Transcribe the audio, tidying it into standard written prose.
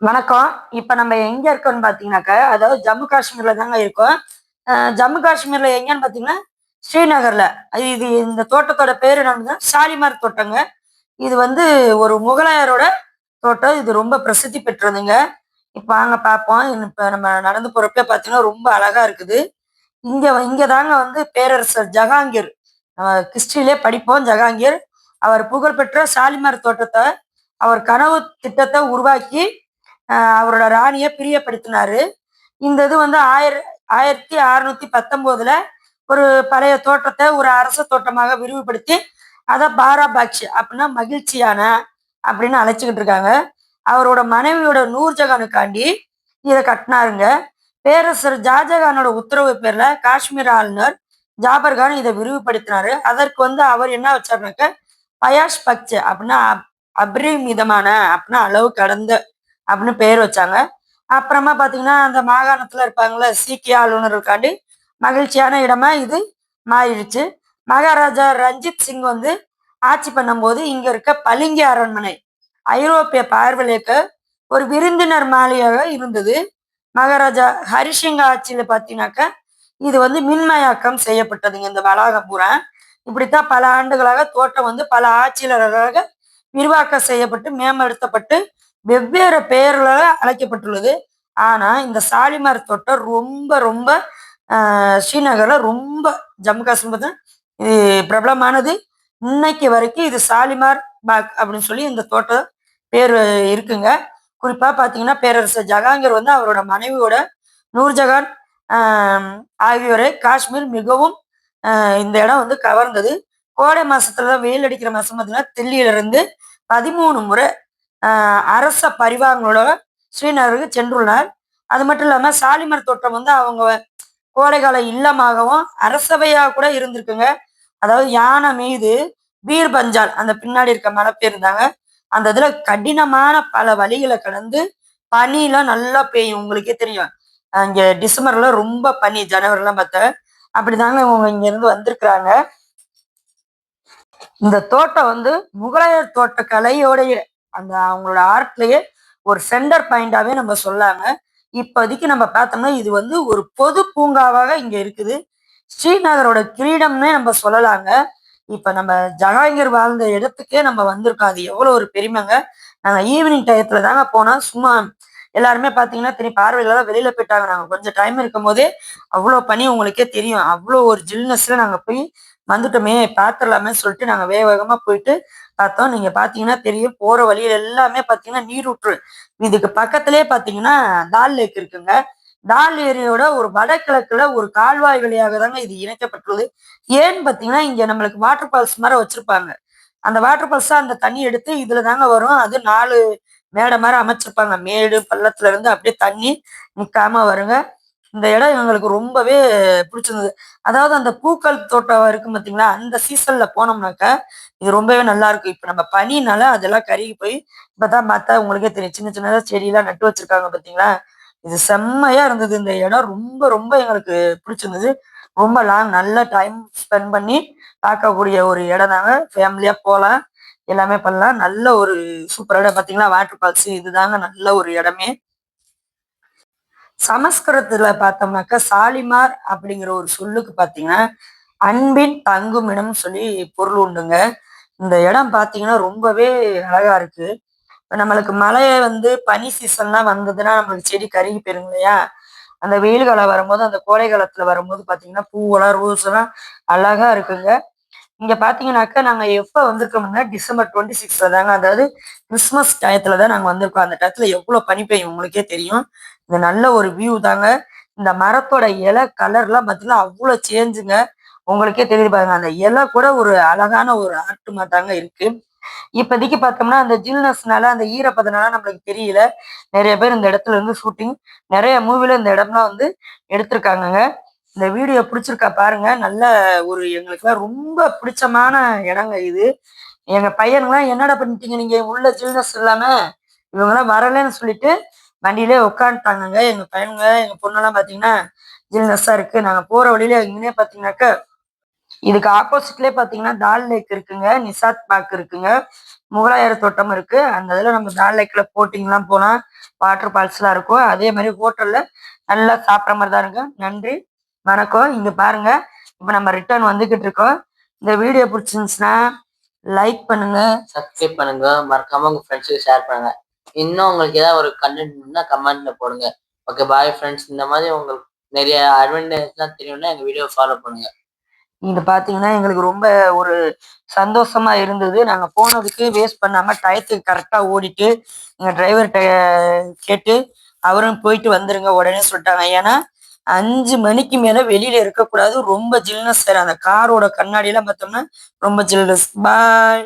வணக்கம். இப்ப நம்ம எங்க இருக்கோம்னு பார்த்தீங்கன்னாக்கா, அதாவது ஜம்மு காஷ்மீர்ல தாங்க இருக்கோம். ஜம்மு காஷ்மீர்ல எங்கன்னு பார்த்தீங்கன்னா, ஸ்ரீநகர்ல. இந்த தோட்டத்தோட பேரு என்னன்னா, ஷாலிமார் தோட்டங்க. இது வந்து ஒரு முகலாயரோட தோட்டம். இது ரொம்ப பிரசித்தி பெற்றதுங்க. இப்ப வாங்க பார்ப்போம். இப்ப நம்ம நடந்து போறப்ப பார்த்தீங்கன்னா, ரொம்ப அழகா இருக்குது. இங்க தாங்க வந்து பேரரசர் ஜஹாங்கீர். ஹிஸ்டரியிலே படிப்போம் ஜஹாங்கீர். அவர் புகழ்பெற்ற ஷாலிமார் தோட்டத்த அவர் கனவு திட்டத்த உருவாக்கி அவரோட ராணிய பிரியப்படுத்தினாரு. இந்த இது வந்து 1619ல ஒரு பழைய தோட்டத்த ஒரு அரச தோட்டமாக விரிவுபடுத்தி, அத பாராபாக்ஷ் அப்படின்னா மகிழ்ச்சியான அப்படின்னு அழைச்சுக்கிட்டு இருக்காங்க. அவரோட மனைவியோட நூர்ஜஹானுக்காண்டி இத கட்டினாருங்க. பேரரசர் ஷாஜகானோட உத்தரவு பேர்ல காஷ்மீர் ஆளுநர் ஜாபர் கான் இத விரிவுபடுத்தினாரு. அதற்கு வந்து அவர் என்ன வச்சாருனாக்க, பயாஷ் பக்ச் அப்படின்னா அபரிமிதமான அப்படின்னா அளவு கடந்த அப்படின்னு பேர் வச்சாங்க. அப்புறமா பார்த்தீங்கன்னா, அந்த மாகாணத்துல இருப்பாங்கல்ல சீக்கிய ஆளுநர்களுக்காண்டி மகிழ்ச்சியான இடமா இது மாறிடுச்சு. மகாராஜா ரஞ்சித் சிங் வந்து ஆட்சி பண்ணும்போது இங்க இருக்க பளிங்கு அரண்மனை ஐரோப்பிய பார்வையாளருக்கு ஒரு விருந்தினர் மாளிகையாக இருந்தது. மகாராஜா ஹரிசிங் ஆட்சியில பார்த்தீங்கன்னாக்கா, இது வந்து மின்மயாக்கம் செய்யப்பட்டதுங்க இந்த வளாகம் பூரா. இப்படித்தான் பல ஆண்டுகளாக தோட்டம் வந்து பல ஆட்சியாளர்களாக விரிவாக்கம் செய்யப்பட்டு மேம்படுத்தப்பட்டு வெவ்வேறு பெயர்களால அழைக்கப்பட்டுள்ளது. ஆனா இந்த ஷாலிமார் தோட்டம் ரொம்ப ரொம்ப ஸ்ரீநகர்ல ரொம்ப ஜம்மு காஷ்மீர் பார்த்தா இது பிரபலமானது. இன்னைக்கு வரைக்கும் இது ஷாலிமார் பாக் அப்படின்னு சொல்லி இந்த தோட்டம் பேர் இருக்குங்க. குறிப்பா பாத்தீங்கன்னா பேரரசர் ஜஹாங்கீர் வந்து அவரோட மனைவியோட நூர்ஜஹான் ஆகியோரை காஷ்மீர் மிகவும் இந்த இடம் வந்து கவர்ந்தது. கோடை மாசத்துல வெயில் அடிக்கிற மாசம் பார்த்தீங்கன்னா தில்லியில இருந்து 13 முறை அரச பரிவாரங்களோட ஸ்ரீநகருக்கு சென்றுள்ளார். அது மட்டும் இல்லாம ஷாலிமார் தோட்டம் வந்து அவங்க கோடைகால இல்லமாகவும் அரசவையாக கூட இருந்திருக்குங்க. அதாவது யானை மீது பீர் பஞ்சால் அந்த பின்னாடி இருக்க மலை பேர் இருந்தாங்க. அந்த இதுல கடினமான பல வழிகளை கடந்து பனிலாம் நல்லா பெய்யும். உங்களுக்கே தெரியும். அங்க டிசம்பர்ல ரொம்ப பனி, ஜனவரிலாம் பார்த்தா அப்படிதாங்க இவங்க இங்க இருந்து வந்திருக்கிறாங்க. இந்த தோட்டம் வந்து முகலாயர் தோட்ட கலையோடைய அந்த அவங்களோட ஆர்ட்லயே ஒரு சென்டர் பாயிண்டாவே நம்ம சொல்லாங்க. இப்போதைக்கு நம்ம பார்த்தோம்னா இது வந்து ஒரு பொது பூங்காவாக இங்க இருக்குது. ஸ்ரீநகரோட கிரீடம்னே நம்ம சொல்லலாங்க. இப்ப நம்ம ஜஹாங்கீர் வாழ்ந்த இடத்துக்கே நம்ம வந்திருக்கோம். அது எவ்வளவு ஒரு பெருமைங்க. நாங்க ஈவினிங் டயத்துல தாங்க போனோம். சும்மா எல்லாருமே பாத்தீங்கன்னா திரும்பி பார்வையில வெளியில போயிட்டாங்க. நாங்க கொஞ்சம் டைம் இருக்கும் போதே அவ்வளவு பனி உங்களுக்கே தெரியும். அவ்வளவு ஒரு ஜில்னஸ்ல நாங்க போய் வந்துட்டோமே பாத்துடலாமே சொல்லிட்டு நாங்க வேக வேகமா போயிட்டு பார்த்தோம். நீங்க பாத்தீங்கன்னா தெரியும் போற வழியில எல்லாமே பாத்தீங்கன்னா நீரூற்று. இதுக்கு பக்கத்திலேயே பாத்தீங்கன்னா தால் லேக் இருக்குங்க. தால் ஏரியோட ஒரு வடகிழக்குல ஒரு கால்வாய் வழியாக தாங்க இது இணைக்கப்பட்டுள்ளது. ஏன்னு பாத்தீங்கன்னா இங்க நம்மளுக்கு வாட்டர் ஃபால்ஸ் மாதிரி வச்சிருப்பாங்க. அந்த வாட்டர் ஃபால்ஸ் அந்த தண்ணி எடுத்து இதுல தாங்க வரும். அது 4 மேடை மாதிரி அமைச்சிருப்பாங்க. மேடு பள்ளத்துல இருந்து அப்படியே தண்ணி நிக்காம வருங்க. இந்த இடம் எங்களுக்கு ரொம்பவே பிடிச்சிருந்தது. அதாவது அந்த பூக்கள் தோட்டம் இருக்கும் பார்த்தீங்களா, அந்த சீசன்ல போனோம்னாக்கா, இது ரொம்பவே நல்லா இருக்கும். இப்ப நம்ம பனினால அதெல்லாம் கருகி போய் இப்பதான் பார்த்தா உங்களுக்கே தெரியும். சின்ன சின்னதா செடியெல்லாம் நட்டு வச்சிருக்காங்க பார்த்தீங்களா? இது செம்மையா இருந்தது. இந்த இடம் ரொம்ப ரொம்ப எங்களுக்கு பிடிச்சிருந்தது. ரொம்ப லாங் நல்ல டைம் ஸ்பெண்ட் பண்ணி பார்க்கக்கூடிய ஒரு இடம் தாங்க. ஃபேமிலியா போலாம். எல்லாமே பண்ணலாம். நல்ல ஒரு சூப்பர் இடம் பார்த்தீங்களா? வாட்டர் ஃபால்ஸ் இதுதாங்க நல்ல ஒரு இடமே. சமஸ்கிருதத்துல பார்த்தோம்னாக்கா சாலிமார் அப்படிங்கிற ஒரு சொல்லுக்கு பார்த்தீங்கன்னா அன்பின் தங்குமிடம் சொல்லி பொருள் உண்டுங்க. இந்த இடம் பார்த்தீங்கன்னா ரொம்பவே அழகா இருக்கு. இப்ப நம்மளுக்கு மழை வந்து பனி சீசன்லாம் வந்ததுன்னா நம்மளுக்கு செடி கருகி போயிருங்க இல்லையா? அந்த வெயில் காலம் வரும்போது அந்த கோடை காலத்துல வரும்போது பார்த்தீங்கன்னா பூவெல்லாம் ரோஸ் எல்லாம் அழகா இருக்குங்க. இங்க பார்த்தீங்கன்னாக்கா நாங்க எப்ப வந்திருக்கோம்னா டிசம்பர் 26 தாங்க. அதாவது கிறிஸ்மஸ் டயத்துல தான் நாங்க வந்திருக்கோம். அந்த டயத்துல எவ்வளவு பனி பெய்யும் உங்களுக்கே தெரியும். இது நல்ல ஒரு வியூ தாங்க. இந்த மரத்தோட இலை கலர்லாம் பார்த்தீங்கன்னா அவ்வளோ சேஞ்சுங்க. உங்களுக்கே தெரியுது பாருங்க. அந்த இலை கூட ஒரு அழகான ஒரு ஆர்ட் மாதாங்க இருக்கு. இப்போதைக்கு பார்த்தோம்னா அந்த ஜில்னஸ்னால அந்த ஈரப்பதனால நம்மளுக்கு தெரியல. நிறைய பேர் இந்த இடத்துல இருந்து ஷூட்டிங் நிறைய மூவில இந்த இடம்லாம் வந்து எடுத்திருக்காங்கங்க. இந்த வீடியோ பிடிச்சிருக்கா பாருங்க. நல்ல ஒரு எங்களுக்குலாம் ரொம்ப பிடிச்சமான இடங்க இது. எங்க பையனுங்கலாம் என்னடா பண்ணிட்டீங்க நீங்க உள்ள ஜில்னஸ் இல்லாம இவங்கெல்லாம் வரலன்னு சொல்லிட்டு வண்டியிலே உட்காந்துட்டாங்கங்க. எங்க பையனுங்க எங்க பொண்ணெல்லாம் பாத்தீங்கன்னா ஜில்னஸ்ஸா இருக்கு. நாங்க போற வழியில இங்கனே பாத்தீங்கன்னாக்கா இதுக்கு ஆப்போசிட்லயே பாத்தீங்கன்னா தால் லேக் இருக்குங்க. நிசாத் பார்க் இருக்குங்க. முகலாயர் தோட்டம் இருக்கு. அந்த இதுல நம்ம தால் போட்டிங்லாம் போனா வாட்டர் ஃபால்ஸ் எல்லாம் இருக்கும். அதே மாதிரி ஹோட்டல்ல நல்லா சாப்பிட்ற மாதிரி தான் இருக்கும். நன்றி, வணக்கம். இங்க பாருங்க, இப்ப நம்ம ரிட்டர்ன் வந்துகிட்டு இருக்கோம். இந்த வீடியோ பிடிச்சிருந்துச்சுன்னா லைக் பண்ணுங்க, சப்ஸ்கிரைப் பண்ணுங்க, மறக்காம உங்க ஃப்ரெண்ட்ஸுக்கு ஷேர் பண்ணுங்க. இன்னும் உங்களுக்கு ஏதாவது ஒரு கண்டென்ட் இருந்தா கமெண்ட்ல போடுங்க. Okay, bye friends. இந்த மாதிரி உங்களுக்கு நிறைய அட்வான்டேஜ்லாம் தெரியும்னா எங்க வீடியோ ஃபாலோ பண்ணுங்க. இங்க பாத்தீங்கன்னா எங்களுக்கு ரொம்ப ஒரு சந்தோஷமா இருந்தது. நாங்க போனதுக்கு வேஸ்ட் பண்ணாம டயத்துக்கு கரெக்டா ஓடிட்டு எங்க டிரைவர்கிட்ட கேட்டு அவரும் போயிட்டு வந்துருங்க உடனே சொல்லிட்டாங்க. ஏன்னா 5 மணிக்கு மேல வெளியில இருக்கக்கூடாது. ரொம்ப ஜில்னஸ் வேற. அந்த காரோட கண்ணாடி எல்லாம் பார்த்தோம்னா ரொம்ப ஜில்னஸ். பாய்.